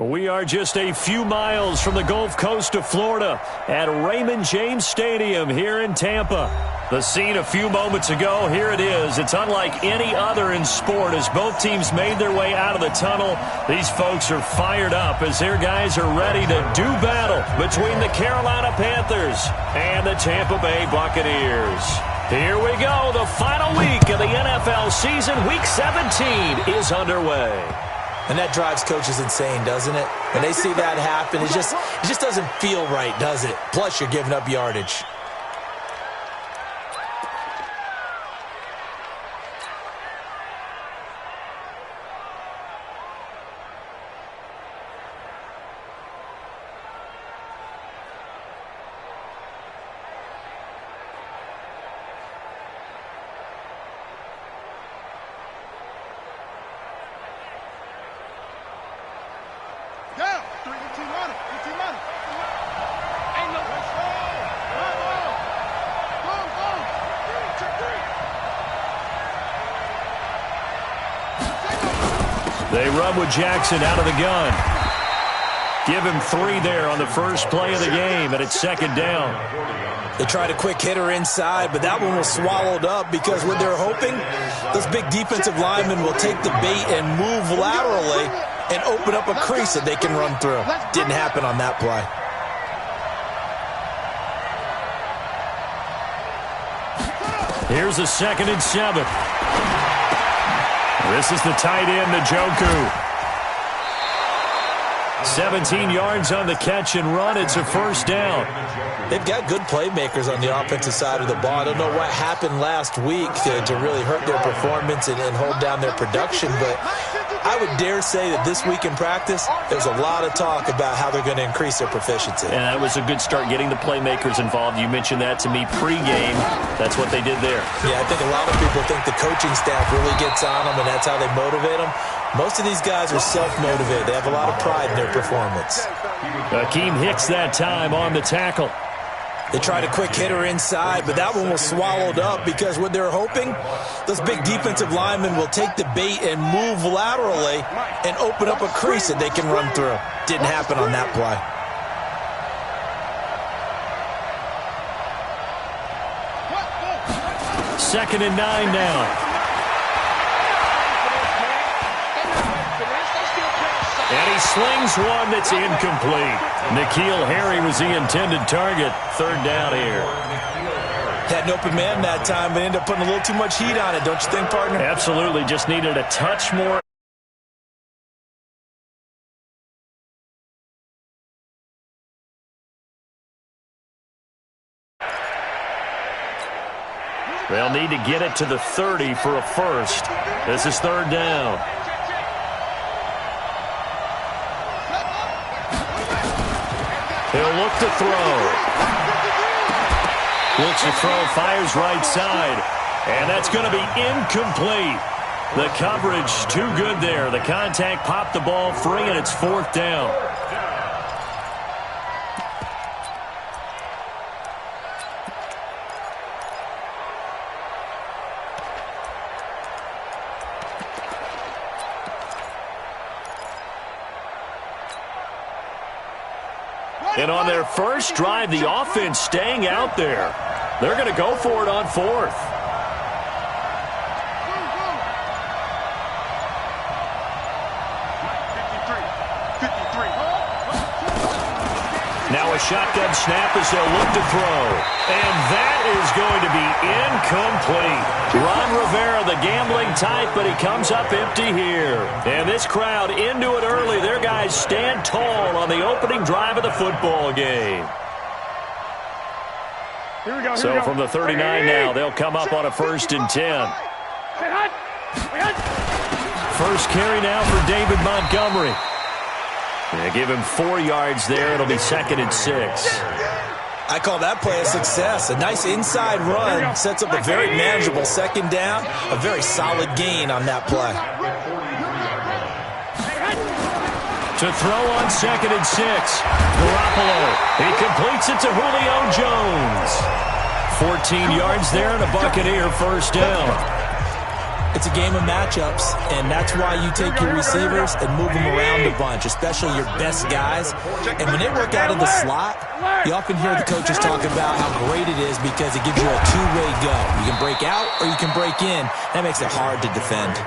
We are just a few miles from the Gulf Coast of Florida at Raymond James Stadium here in Tampa. The scene a few moments ago, here it is. It's unlike any other in sport as both teams made their way out of the tunnel. These folks are fired up as their guys are ready to do battle between the Carolina Panthers and the Tampa Bay Buccaneers. Here we go. The final week of the NFL season. Week 17 is underway. And that drives coaches insane, doesn't it? When they see that happen, it just doesn't feel right, does it? Plus, you're giving up yardage. They run with Jackson out of the gun. Give him 3 there on the first play of the game, and it's second down. They tried a quick hitter inside, but that one was swallowed up because what they're hoping, those big defensive linemen will take the bait and move laterally and open up a crease that they can run through. Didn't happen on that play. Here's a 2nd and 7. This is the tight end, Njoku. 17 yards on the catch and run. It's a first down. They've got good playmakers on the offensive side of the ball. I don't know what happened last week to really hurt their performance and hold down their production, but I would dare say that this week in practice, there's a lot of talk about how they're going to increase their proficiency. And that was a good start, getting the playmakers involved. You mentioned that to me pregame. That's what they did there. Yeah, I think a lot of people think the coaching staff really gets on them, and that's how they motivate them. Most of these guys are self-motivated. They have a lot of pride in their performance. Akeem Hicks that time on the tackle. They tried a quick hitter inside, but that one was swallowed up because what they're hoping, those big defensive linemen will take the bait and move laterally and open up a crease that they can run through. Didn't happen on that play. Second and 9 now. And he slings one that's incomplete. N'Keal Harry was the intended target. Third down here. Had an open man that time, but ended up putting a little too much heat on it, don't you think, partner? Absolutely. Just needed a touch more. They'll need to get it to the 30 for a first. This is third down. He'll look to throw. Looks to throw, fires right side. And that's going to be incomplete. The coverage too good there. The contact popped the ball free, and it's fourth down. And on their first drive, the offense staying out there. They're going to go for it on fourth. Now a shotgun snap as they'll look to throw. And that is going to be incomplete. Ron Rivera, the gambling type, but he comes up empty here. And this crowd into it early. Their guys stand tall on the opening drive of the football game. So from the 39 now, they'll come up on a 1st and 10. First carry now for David Montgomery. They give him 4 yards there. It'll be 2nd and 6. I call that play a success. A nice inside run sets up a very manageable second down. A very solid gain on that play. To throw on 2nd and 6. Garoppolo. He completes it to Julio Jones. 14 yards there and a Buccaneer first down. It's a game of matchups, and that's why you take your receivers and move them around a bunch, especially your best guys. And when they work out of the slot, you often hear the coaches talk about how great it is because it gives you a two-way go. You can break out or you can break in. That makes it hard to defend.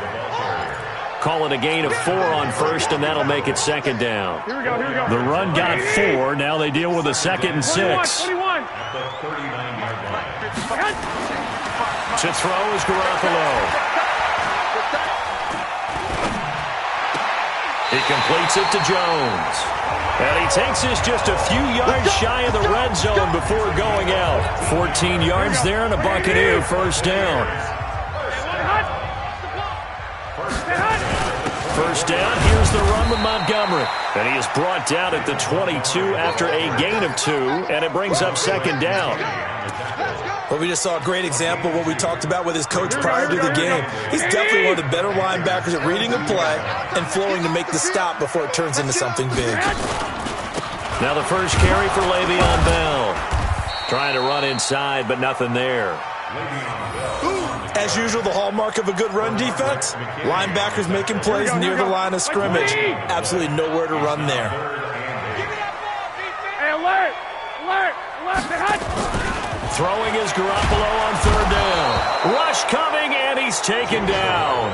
Call it a gain of 4 on first, and that'll make it second down. The run got 4. Now they deal with a 2nd and 6. To throw is Garoppolo. He completes it to Jones. And he takes this just a few yards shy of the red zone before going out. 14 yards there and a Buccaneer first down. First down, here's the run with Montgomery. And he is brought down at the 22 after a gain of 2, and it brings up second down. Well, we just saw a great example of what we talked about with his coach prior to the game. He's definitely one of the better linebackers at reading a play and flowing to make the stop before it turns into something big. Now the first carry for Le'Veon Bell. Trying to run inside, but nothing there. As usual, the hallmark of a good run defense, linebackers making plays near the line of scrimmage. Absolutely nowhere to run there. Hey, alert! Alert! Throwing is Garoppolo on third down. Rush coming, and he's taken down.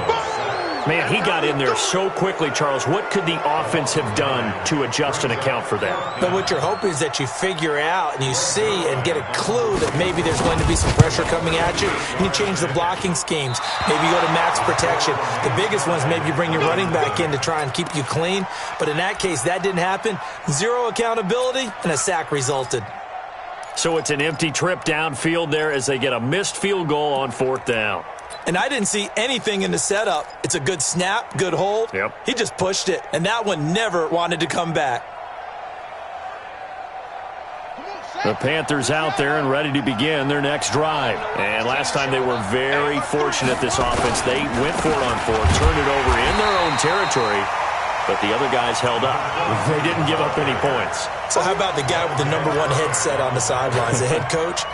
Man, he got in there so quickly, Charles. What could the offense have done to adjust and account for that? But what you're hoping is that you figure out and you see and get a clue that maybe there's going to be some pressure coming at you, and you change the blocking schemes. Maybe you go to max protection. The biggest ones, maybe you bring your running back in to try and keep you clean. But in that case, that didn't happen. Zero accountability, and a sack resulted. So it's an empty trip downfield there as they get a missed field goal on fourth down. And I didn't see anything in the setup. It's a good snap, good hold. Yep. He just pushed it, and that one never wanted to come back. The Panthers out there and ready to begin their next drive. And last time they were very fortunate, this offense. They went for it on fourth, turned it over in their own territory, but the other guys held up. They didn't give up any points. So how about the guy with the #1 headset on the sidelines, the head coach?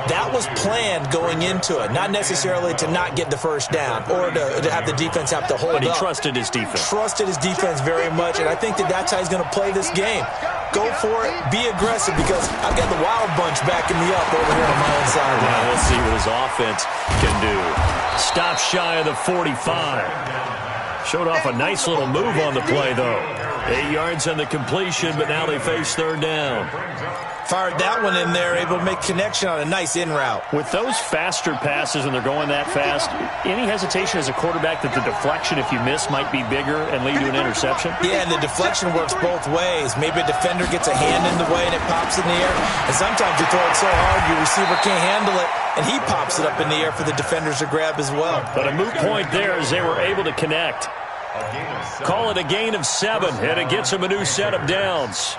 That was planned going into it, not necessarily to not get the first down or to have the defense have to hold up. But he trusted his defense. Trusted his defense very much, and I think that's how he's going to play this game. Go for it, be aggressive, because I've got the wild bunch backing me up over here on my own side. Now we'll see what his offense can do. Stop shy of the 45. Showed off a nice little move on the play, though. 8 yards on the completion, but now they face third down. Fired that one in there, able to make connection on a nice in route. With those faster passes and they're going that fast, any hesitation as a quarterback that the deflection, if you miss, might be bigger and lead to an interception? Yeah, and the deflection works both ways. Maybe a defender gets a hand in the way and it pops in the air. And sometimes you throw it so hard your receiver can't handle it, and he pops it up in the air for the defenders to grab as well. But a moot point there as they were able to connect. Call it a gain of 7, and it gets them a new set of downs.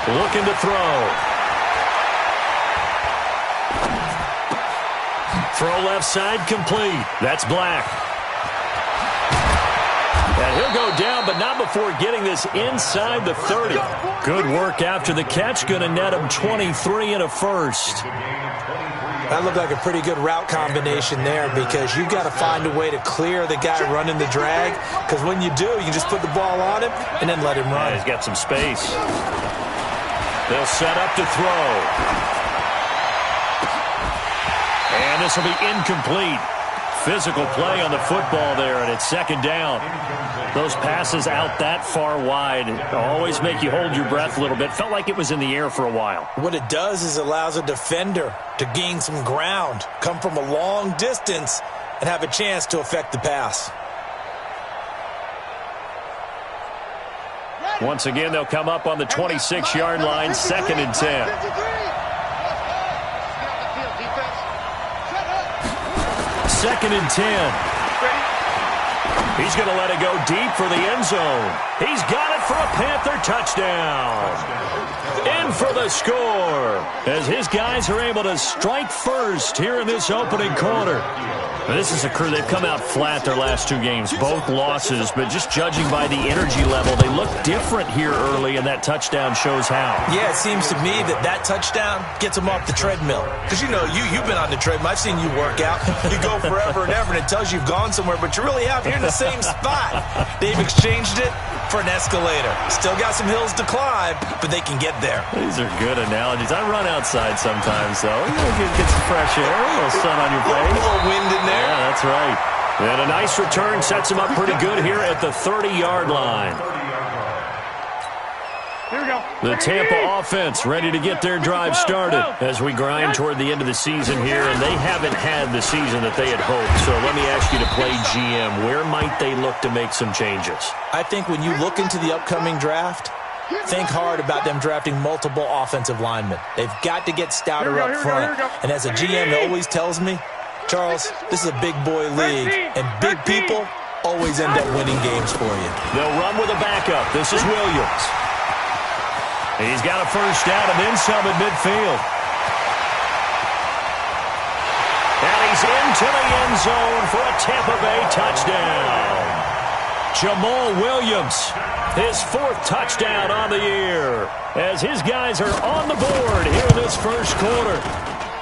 Looking to throw. Throw left side complete. That's Black. And he'll go down, but not before getting this inside the 30. Good work after the catch. Going to net him 23 and a first. That looked like a pretty good route combination there, because you've got to find a way to clear the guy running the drag, because when you do, you just put the ball on him and then let him run. Yeah, he's got some space. They'll set up to throw. And this will be incomplete. Physical play on the football there, and it's second down. Those passes out that far wide always make you hold your breath a little bit. Felt like it was in the air for a while. What it does is allows a defender to gain some ground, come from a long distance, and have a chance to affect the pass. Once again, they'll come up on the 26-yard line, 2nd and 10. Second and 10. He's going to let it go deep for the end zone. He's got it for a Panther touchdown. In for the score as his guys are able to strike first here in this opening quarter. Now, this is a crew. They've come out flat their last two games, both losses, but just judging by the energy level, they look different here early, and that touchdown shows how. Yeah, it seems to me that touchdown gets them off the treadmill. Because, you've been on the treadmill. I've seen you work out. You go forever and ever, and it tells you you've gone somewhere, but you really have. You're in the same spot. They've exchanged it for an escalator. Still got some hills to climb, but they can get there. These are good analogies. I run outside sometimes, though. Get some fresh air, a little sun on your face. A little wind in there. Yeah, that's right. And a nice return sets him up pretty good here at the 30-yard line. Here we go. The Tampa offense ready to get their drive started as we grind toward the end of the season here, and they haven't had the season that they had hoped. So let me ask you to play GM. Where might they look to make some changes? I think when you look into the upcoming draft, think hard about them drafting multiple offensive linemen. They've got to get stouter up front. And as a GM always tells me, Charles, this is a big boy league, and big people always end up winning games for you. They'll run with a backup. This is Williams. He's got a first down and then some at midfield. And he's into the end zone for a Tampa Bay touchdown. Jamal Williams, his fourth touchdown on the year, as his guys are on the board here in this first quarter.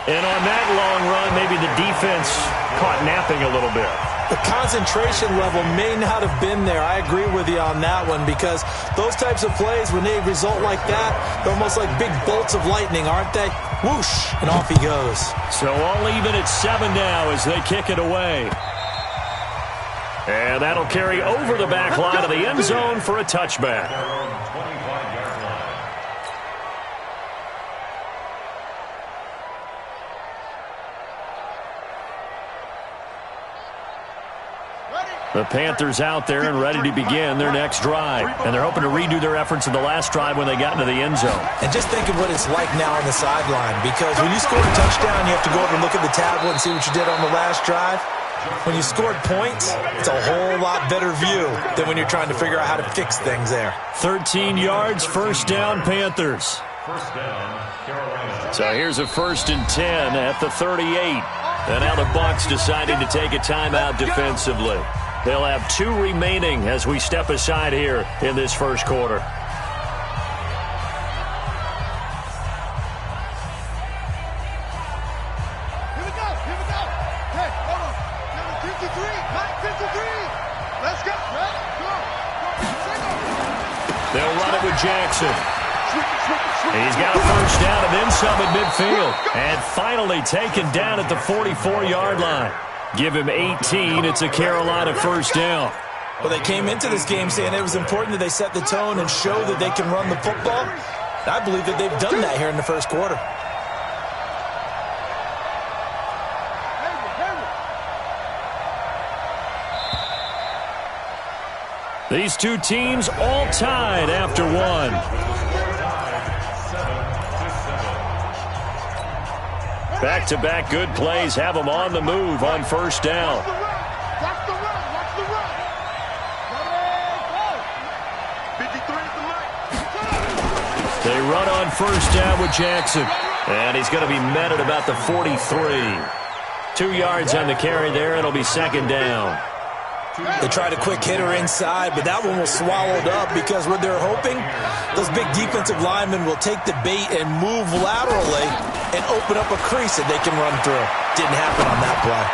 And on that long run, maybe the defense caught napping a little bit. The concentration level may not have been there. I agree with you on that one, because those types of plays, when they result like that, they're almost like big bolts of lightning, aren't they? Whoosh, and off he goes. So all even at 7 now as they kick it away. And that'll carry over the back line of the end zone for a touchback. The Panthers out there and ready to begin their next drive. And they're hoping to redo their efforts in the last drive when they got into the end zone. And just think of what it's like now on the sideline, because when you score a touchdown, you have to go over and look at the tablet and see what you did on the last drive. When you scored points, it's a whole lot better view than when you're trying to figure out how to fix things there. 13 yards, first down, Panthers. So here's a 1st and 10 at the 38. And now the Bucs deciding to take a timeout defensively. They'll have 2 remaining as we step aside here in this first quarter. Here we go. Hey, hold on. Number 53. Mike 53. Let's go. They'll run it with Jackson. He's got a first down and then some at midfield. And finally taken down at the 44-yard line. Give him 18. It's a Carolina first down. Well, they came into this game saying it was important that they set the tone and show that they can run the football. I believe that they've done that here in the first quarter. These two teams all tied after one. Back-to-back good plays have them on the move on first down. Watch the run. They run on first down with Jackson. And he's going to be met at about the 43. 2 yards on the carry there. It'll be second down. They tried a quick hitter inside, but that one was swallowed up because what they're hoping, those big defensive linemen will take the bait and move laterally and open up a crease that they can run through. Didn't happen on that play.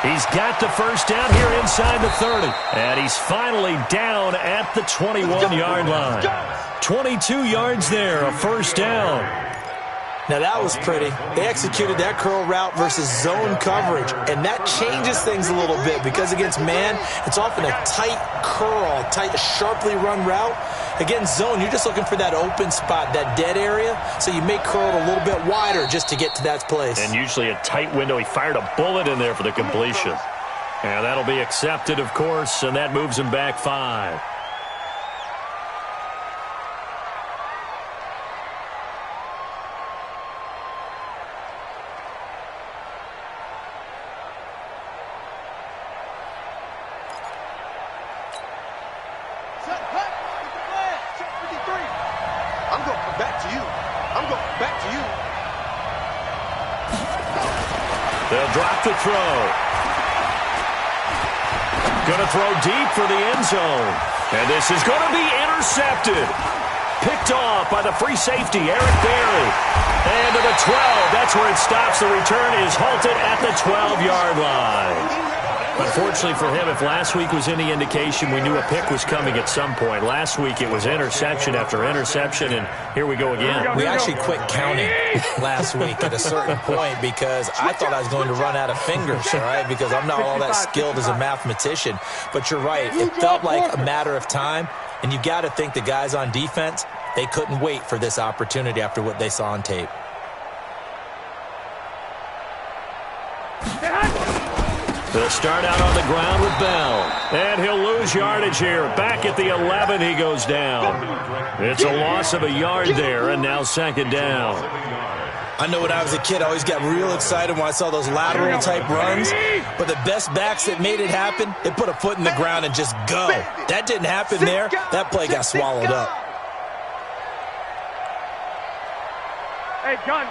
He's got the first down here inside the 30. And he's finally down at the 21-yard line. 22 yards there, a first down. Now, that was pretty. They executed that curl route versus zone coverage, and that changes things a little bit because against man, it's often a tight curl, tight, sharply run route. Against zone, you're just looking for that open spot, that dead area, so you may curl it a little bit wider just to get to that place. And usually a tight window. He fired a bullet in there for the completion. And that'll be accepted, of course, and that moves him back 5. I'm going back to you. I'm going back to you. They'll drop the throw. Going to throw deep for the end zone. And this is going to be intercepted. Picked off by the free safety, Eric Berry. And to the 12. That's where it stops. The return is halted at the 12-yard line. Unfortunately for him, if last week was any indication, we knew a pick was coming at some point. Last week it was interception after interception, and here we go again. We actually quit counting last week at a certain point because I thought I was going to run out of fingers, all right, because I'm not all that skilled as a mathematician. But you're right. It felt like a matter of time, and you got to think the guys on defense, they couldn't wait for this opportunity after what they saw on tape. They'll start out on the ground with Bell. And he'll lose yardage here. Back at the 11, he goes down. It's a loss of a yard there, and now second down. I know when I was a kid, I always got real excited when I saw those lateral-type runs. But the best backs that made it happen, they put a foot in the ground and just go. That didn't happen there. That play got swallowed up. Hey, gun.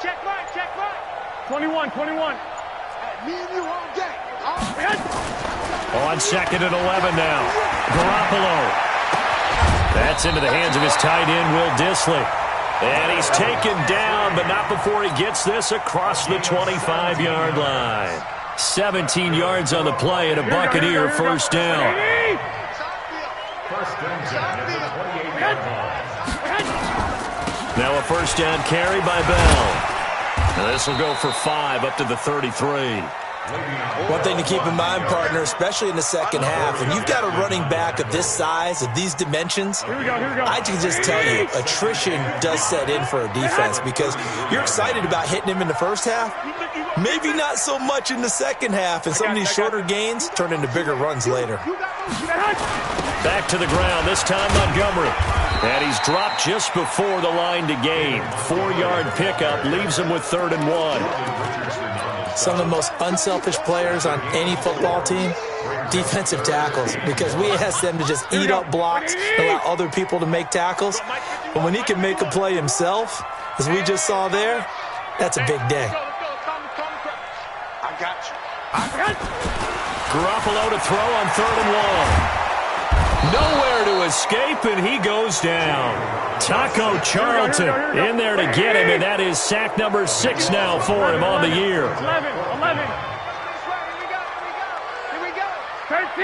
Check right. 21. Me and you all day. On second and 11 now. Garoppolo. That's into the hands of his tight end, Will Dissly. And he's taken down, but not before he gets this across the 25-yard line. 17 yards on the play and a Buccaneer first down. Now a first down carry by Bell. Now this will go for 5 up to the 33. One thing to keep in mind, partner, especially in the second half, when you've got a running back of this size, of these dimensions, I can just tell you, attrition does set in for a defense because you're excited about hitting him in the first half, maybe not so much in the second half, and some of these shorter gains turn into bigger runs later. Back to the ground, this time Montgomery. And he's dropped just before the line to gain. 4-yard pickup leaves him with 3rd and 1. Some of the most unselfish players on any football team, defensive tackles, because we ask them to just eat up blocks and allow other people to make tackles. But when he can make a play himself, as we just saw there, that's a big day. I got you. Garoppolo to throw on 3rd and 1. Nowhere to escape, and he goes down. Taco Charlton in there to get him, and that is sack number 6 now for him on the year. 11. Here we go. 13. We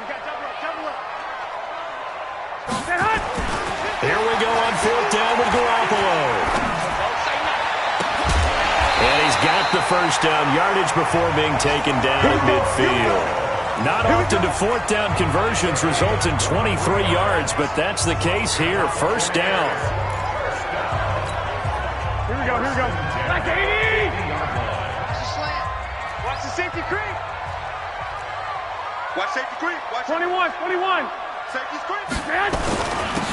got double up. Here we go on 4th down with Garoppolo. And he's got the first down yardage before being taken down at midfield. Not often do 4th down conversions result in 23 yards, but that's the case here. First down. Here we go. Back 80. Watch the slant. Watch the safety creep. Watch safety creep. Watch 21. Safety's creep.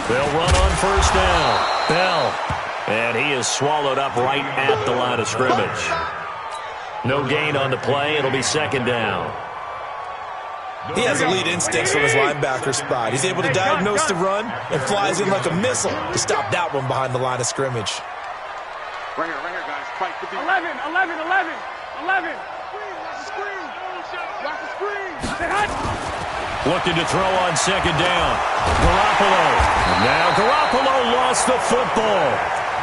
They'll run on first down. Bell. And he is swallowed up right at the line of scrimmage. No gain on the play. It'll be second down. He has elite instincts from his linebacker spot. He's able to diagnose the run and flies in like a missile to stop that one behind the line of scrimmage. Right here, guys. Fight 11. Watch the screen. Looking to throw on second down. Garoppolo. Now Garoppolo lost the football.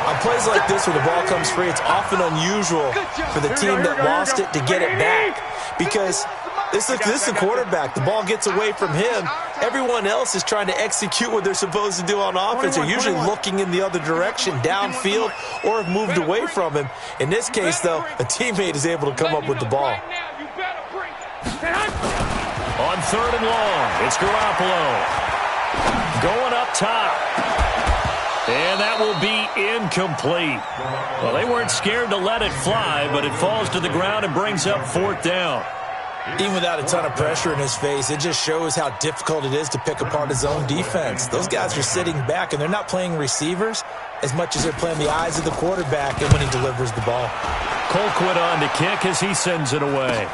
On plays like this where the ball comes free, it's often unusual for the team that lost it to get it back because this is the quarterback. The ball gets away from him. Everyone else is trying to execute what they're supposed to do on offense. They're usually looking in the other direction, downfield, or have moved away from him. In this case, though, a teammate is able to come up with the ball. On 3rd and long, it's Garoppolo. Going up top. And that will be incomplete. Well, they weren't scared to let it fly, but it falls to the ground and brings up 4th down. Even without a ton of pressure in his face, it just shows how difficult it is to pick apart his own defense. Those guys are sitting back, and they're not playing receivers as much as they're playing the eyes of the quarterback and when he delivers the ball. Colquitt on to kick as he sends it away.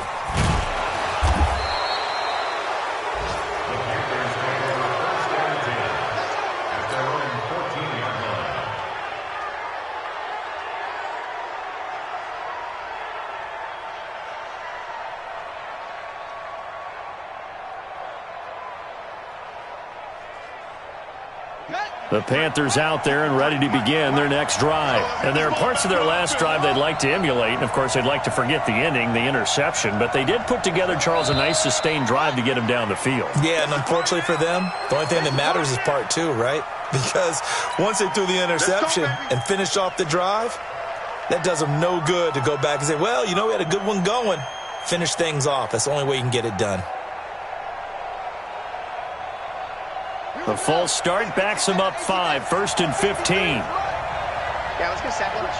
The Panthers out there and ready to begin their next drive. And there are parts of their last drive they'd like to emulate. And, of course, they'd like to forget the ending, the interception. But they did put together, Charles, a nice sustained drive to get him down the field. Yeah, and unfortunately for them, the only thing that matters is part two, right? Because once they threw the interception and finished off the drive, that does them no good to go back and say, well, you know, we had a good one going. Finish things off. That's the only way you can get it done. The false start backs him up 5, 1st and 15. Yeah, let's get sack lunch.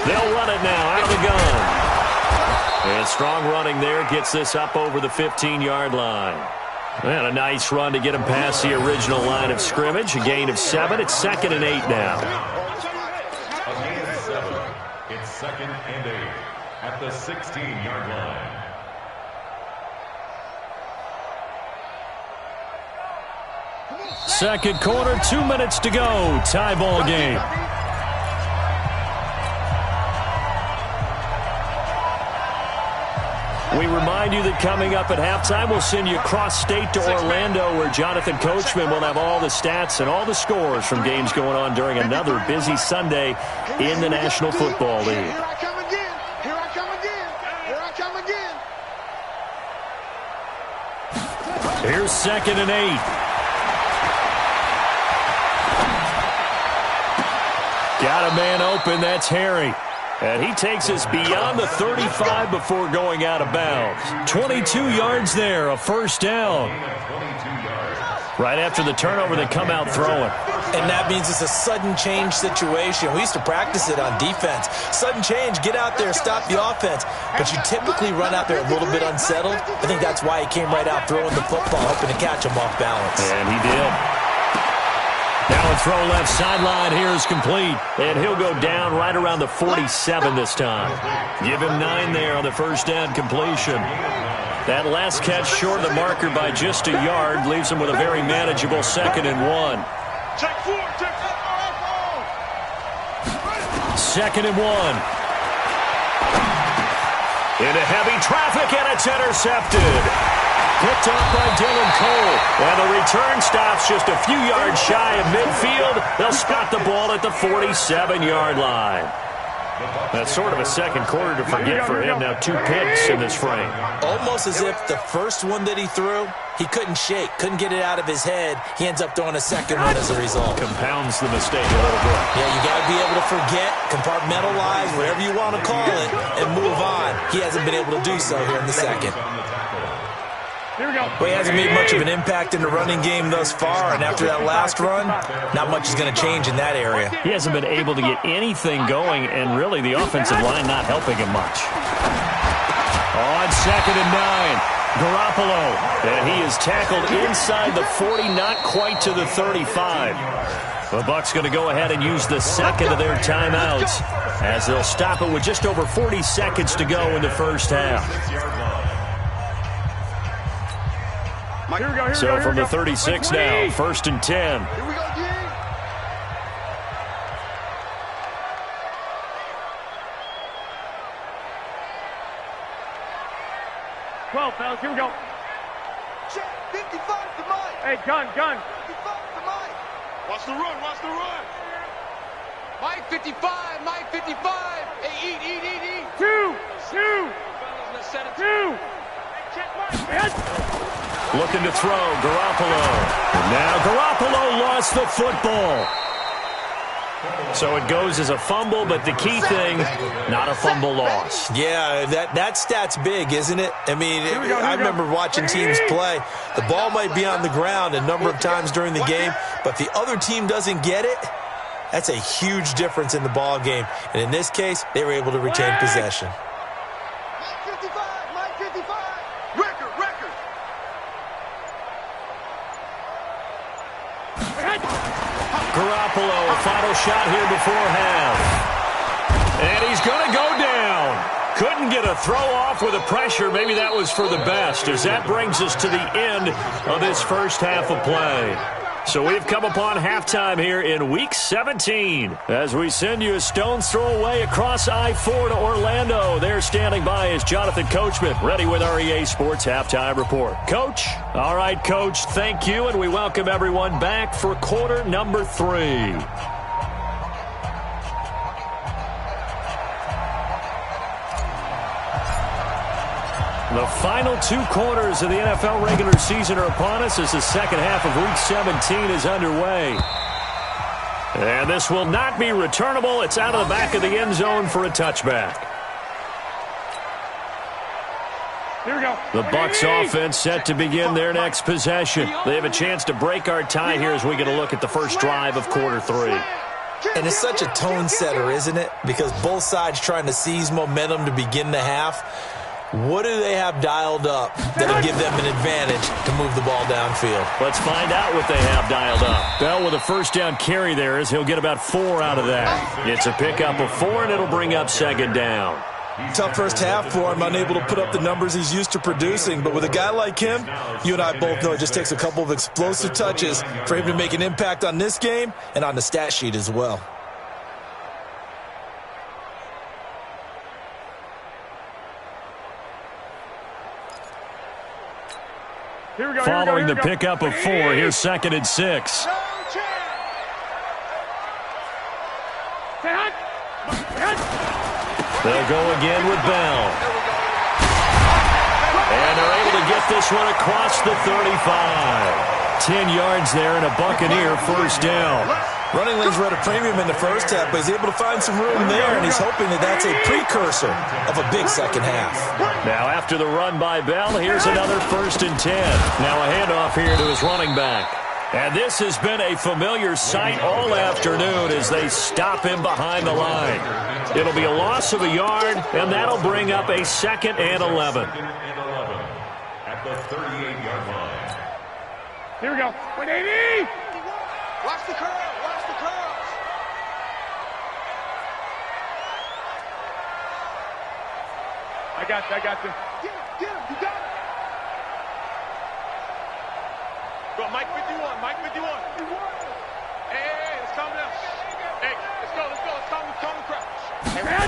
They'll run it now out of the gun. And strong running there gets this up over the 15-yard line. And a nice run to get him past the original line of scrimmage. A gain of 7. It's 2nd and 8 now. It's 2nd and 8 at the 16-yard line. Second quarter, 2 minutes to go. Tie ball game. We remind you that coming up at halftime, we'll send you cross-state to Orlando, where Jonathan Coachman will have all the stats and all the scores from games going on during another busy Sunday in the National Football League. Here I come again. Here I come again. Here I come again. Here's 2nd and 8. Got a man open. That's Harry. And he takes us beyond the 35 before going out of bounds. 22 yards there, a first down. Right after the turnover, they come out throwing. And that means it's a sudden change situation. We used to practice it on defense. Sudden change, get out there, stop the offense. But you typically run out there a little bit unsettled. I think that's why he came right out throwing the football, hoping to catch him off balance. And he did. Now a throw left sideline here is complete. And he'll go down right around the 47 this time. Give him 9 there on the first down completion. That last catch short of the marker by just a yard leaves him with a very manageable 2nd and 1. Check 4. 2nd and 1. Into heavy traffic, and it's intercepted. Picked off by Dylan Cole. And the return stops just a few yards shy of midfield. They'll spot the ball at the 47-yard line. That's sort of a second quarter to forget for him. Now 2 picks in this frame. Almost as if the first one that he threw, he couldn't shake, couldn't get it out of his head. He ends up throwing a second one as a result. Compounds the mistake a little bit. Yeah, you got to be able to forget, compartmentalize, whatever you want to call it, and move on. He hasn't been able to do so here in the second. Well, he hasn't made much of an impact in the running game thus far, and after that last run, not much is going to change in that area. He hasn't been able to get anything going, and really the offensive line not helping him much. On 2nd and 9, Garoppolo, and he is tackled inside the 40, not quite to the 35. The Bucs going to go ahead and use the second of their timeouts as they'll stop it with just over 40 seconds to go in the first half. So from the 36 now, 1st and 10. Here we go, D. Fellas, here we go. Check 55 to Mike. Hey, gun. 55 to Mike. Watch the run. Mike 55, Mike 55. Hey, eat. 2. Let's set it. 2. Check Mike. Yes. Looking to throw, Garoppolo. And now Garoppolo lost the football. So it goes as a fumble, but the key thing, not a fumble loss. Yeah, that stat's big, isn't it? I mean, I remember watching teams play. The ball might be on the ground a number of times during the game, but the other team doesn't get it. That's a huge difference in the ball game. And in this case, they were able to retain possession. Mike 55. Record. Garoppolo, a final shot here before half. And he's going to go down. Couldn't get a throw off with the pressure. Maybe that was for the best, as that brings us to the end of this first half of play. So we've come upon halftime here in Week 17 as we send you a stone's throw away across I-4 to Orlando. There standing by is Jonathan Coachman, ready with our EA Sports Halftime Report. Coach? All right, Coach, thank you, and we welcome everyone back for quarter number 3. The final 2 quarters of the NFL regular season are upon us as the second half of Week 17 is underway. And this will not be returnable. It's out of the back of the end zone for a touchback. Here we go. The Bucs offense set to begin their next possession. They have a chance to break our tie here as we get a look at the first drive of quarter 3. And it's such a tone setter, isn't it? Because both sides trying to seize momentum to begin the half. What do they have dialed up that'll give them an advantage to move the ball downfield? Let's find out what they have dialed up. Bell with a first down carry there as he'll get about 4 out of that. It's a pickup of 4, and it'll bring up second down. Tough first half for him, unable to put up the numbers he's used to producing. But with a guy like him, you and I both know it just takes a couple of explosive touches for him to make an impact on this game and on the stat sheet as well. Following the pickup of 4, here's 2nd and 6. They'll go again with Bell. And they're able to get this one across the 35. 10 yards there and a Buccaneer first down. Running lanes were at a premium in the first half, but he's able to find some room there, and he's hoping that that's a precursor of a big second half. Now after the run by Bell, here's another 1st and 10. Now a handoff here to his running back. And this has been a familiar sight all afternoon as they stop him behind the line. It'll be a loss of a yard, and that'll bring up a 2nd and 11. At the 38-yard line. Here we go. 180. Watch the curl. Watch the curls. I got you. Get him. You got it. Go, Mike 51. Mike 51. Hey, it's coming up. Hey, let's go. It's coming crap. Hey, man.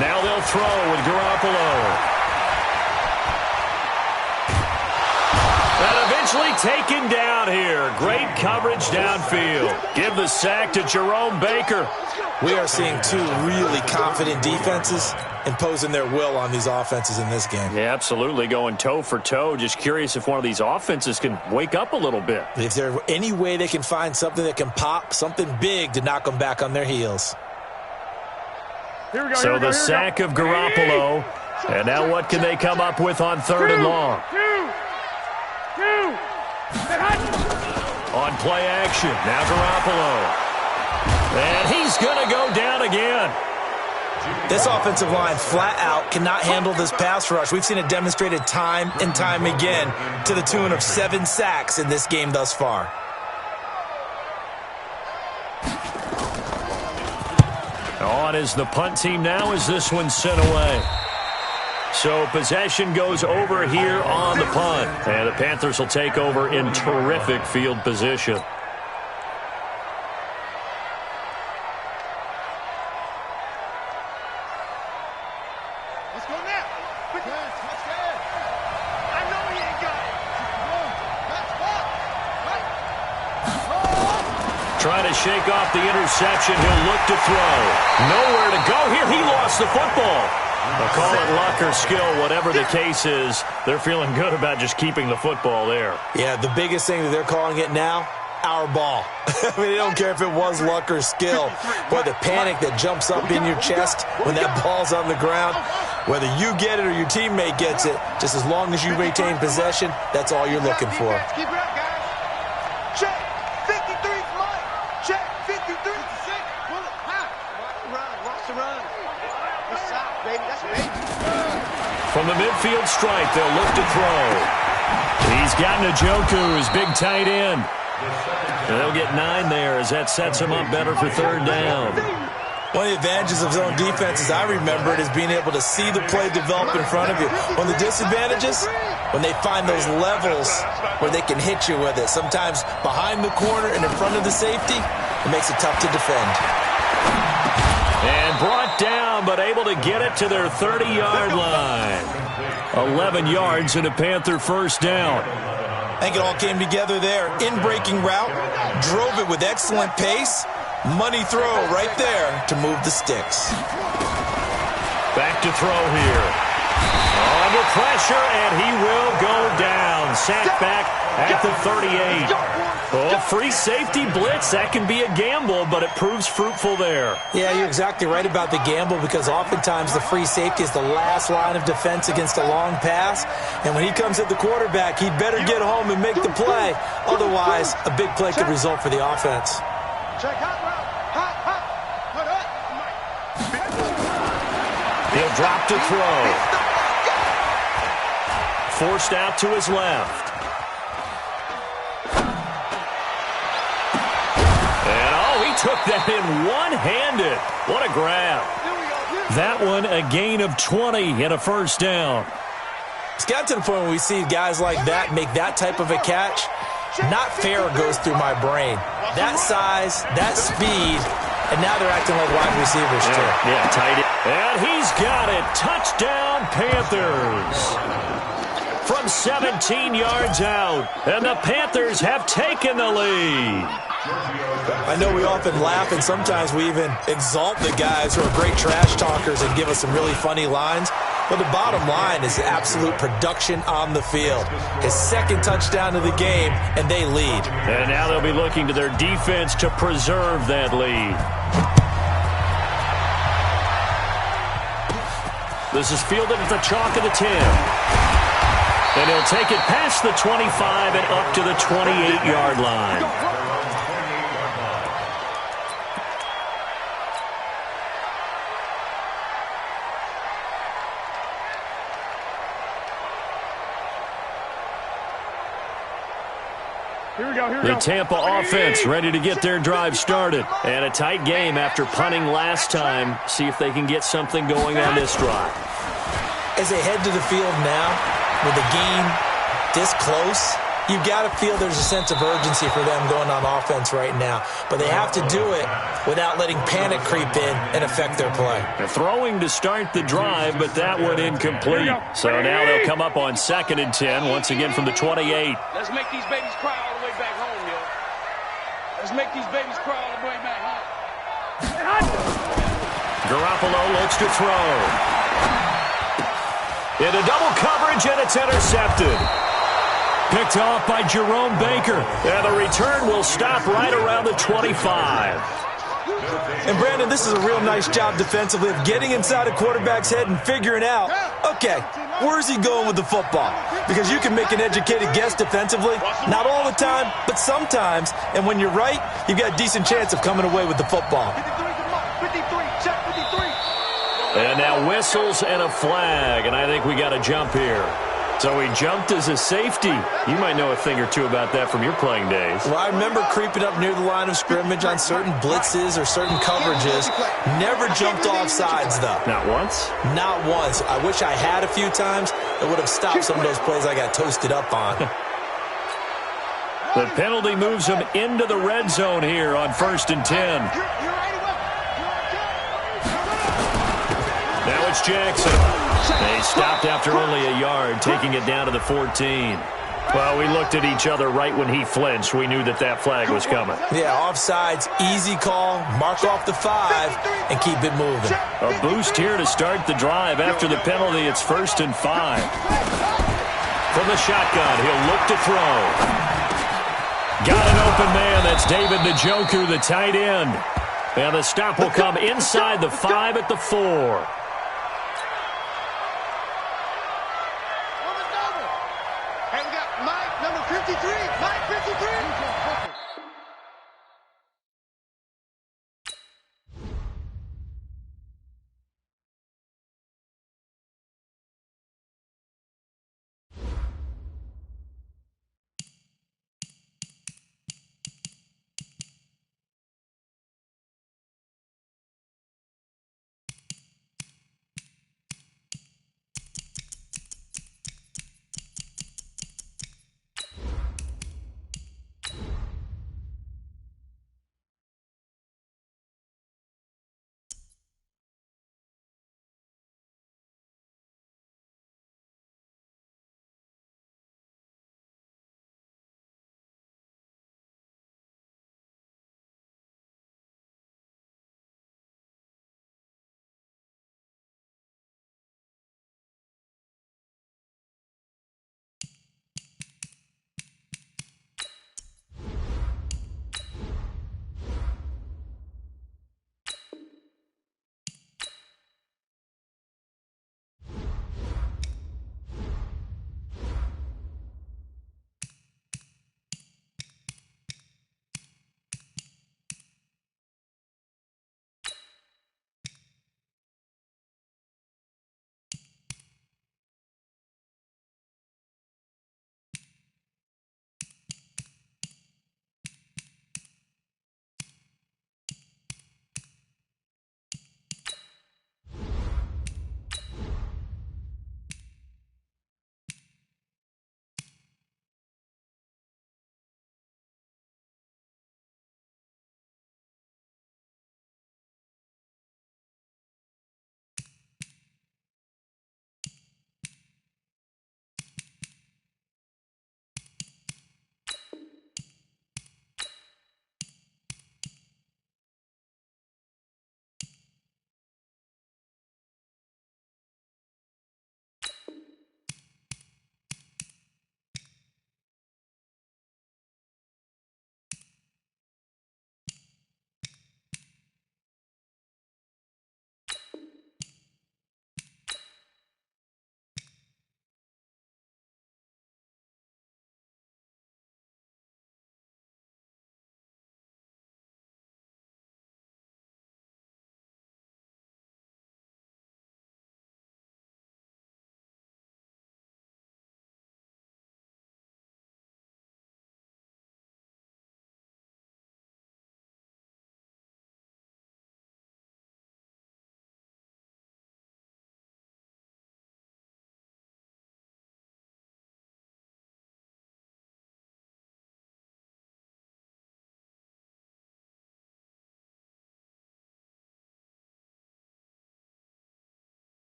Now they'll throw with Garoppolo. And eventually taken down here. Great coverage downfield. Give the sack to Jerome Baker. We are seeing 2 really confident defenses imposing their will on these offenses in this game. Yeah, absolutely. Going toe for toe. Just curious if one of these offenses can wake up a little bit. If there's any way they can find something that can pop, something big to knock them back on their heels. Here we go. So the sack of Garoppolo. And now what can they come up with on 3rd and long? On play action, now Garoppolo. And he's going to go down again. This offensive line flat out cannot handle this pass rush. We've seen it demonstrated time and time again to the tune of 7 sacks in this game thus far. On is the punt team now as this one's sent away. So possession goes over here on the punt. And the Panthers will take over in terrific field position. Let's go now. I know he ain't got it. Trying to shake off the interception. He'll look to throw. Nowhere to go here. He lost the football. They'll call it luck or skill, whatever the case is. They're feeling good about just keeping the football there. Yeah, the biggest thing that they're calling it now, our ball. I mean, they don't care if it was luck or skill. Boy, the panic that jumps up in your chest when that ball's on the ground, whether you get it or your teammate gets it, just as long as you retain possession, that's all you're looking for. Keep it up, guys. Check. 53 Mike. Check. 53. 56. Pull it. Watch the run. What's up, baby? That's baby. From the midfield stripe, they'll look to throw. He's got Njoku, his big tight end. And they'll get 9 there as that sets him up better for 3rd down. One of the advantages of zone defense, as I remember it, is being able to see the play develop in front of you. One of the disadvantages, when they find those levels where they can hit you with it, sometimes behind the corner and in front of the safety, it makes it tough to defend. And brought down, but able to get it to their 30-yard line. 11 yards and a Panther first down. I think it all came together there. In-breaking route, drove it with excellent pace. Money throw right there to move the sticks. Back to throw here. Under pressure, and he will go down. Sacked back at the 38. Oh, free safety blitz. That can be a gamble, but it proves fruitful there. Yeah, you're exactly right about the gamble, because oftentimes the free safety is the last line of defense against a long pass. And when he comes at the quarterback, he'd better get home and make the play. Otherwise, a big play could result for the offense. He'll drop to throw. Forced out to his left. And, oh, he took that in one-handed. What a grab. That one, a gain of 20 and a first down. It's got to the point where we see guys like that make that type of a catch. Not fair goes through my brain. That size, that speed, and now they're acting like wide receivers too. Yeah, tight. And he's got it. Touchdown, Panthers. From 17 yards out, and the Panthers have taken the lead. I know we often laugh, and sometimes we even exalt the guys who are great trash talkers and give us some really funny lines. But the bottom line is absolute production on the field. His second touchdown of the game, and they lead. And now they'll be looking to their defense to preserve that lead. This is fielded at the chalk of the 10. And he'll take it past the 25 and up to the 28-yard line. The Tampa offense ready to get their drive started. And a tight game after punting last time. See if they can get something going on this drive. As they head to the field now, with the game this close, you've got to feel there's a sense of urgency for them going on offense right now. But they have to do it without letting panic creep in and affect their play. They're throwing to start the drive, but that one incomplete. So now they'll come up on 2nd and 10, once again from the 28. Let's make these babies cry all the way back home, yo. Let's make these babies cry all the way back home. Garoppolo looks to throw. Into double coverage, and it's intercepted. Picked off by Jerome Baker. And the return will stop right around the 25. And, Brandon, this is a real nice job defensively of getting inside a quarterback's head and figuring out, okay, where's he going with the football? Because you can make an educated guess defensively. Not all the time, but sometimes. And when you're right, you've got a decent chance of coming away with the football. 53, check 53. And now whistles and a flag. And I think we got a jump here. So he jumped as a safety. You might know a thing or two about that from your playing days. Well, I remember creeping up near the line of scrimmage on certain blitzes or certain coverages. Never jumped off sides, though. Not once? Not once. I wish I had a few times. It would have stopped some of those plays I got toasted up on. The penalty moves him into the red zone here on 1st and 10. Now it's Jackson. They stopped after only a yard, taking it down to the 14. Well, we looked at each other right when he flinched. We knew that that flag was coming. Yeah, offsides, easy call, mark off the 5, and keep it moving. A boost here to start the drive. After the penalty, it's 1st and 5. From the shotgun, he'll look to throw. Got an open man. That's David Njoku, the tight end. And the stop will come inside the 5 at the 4.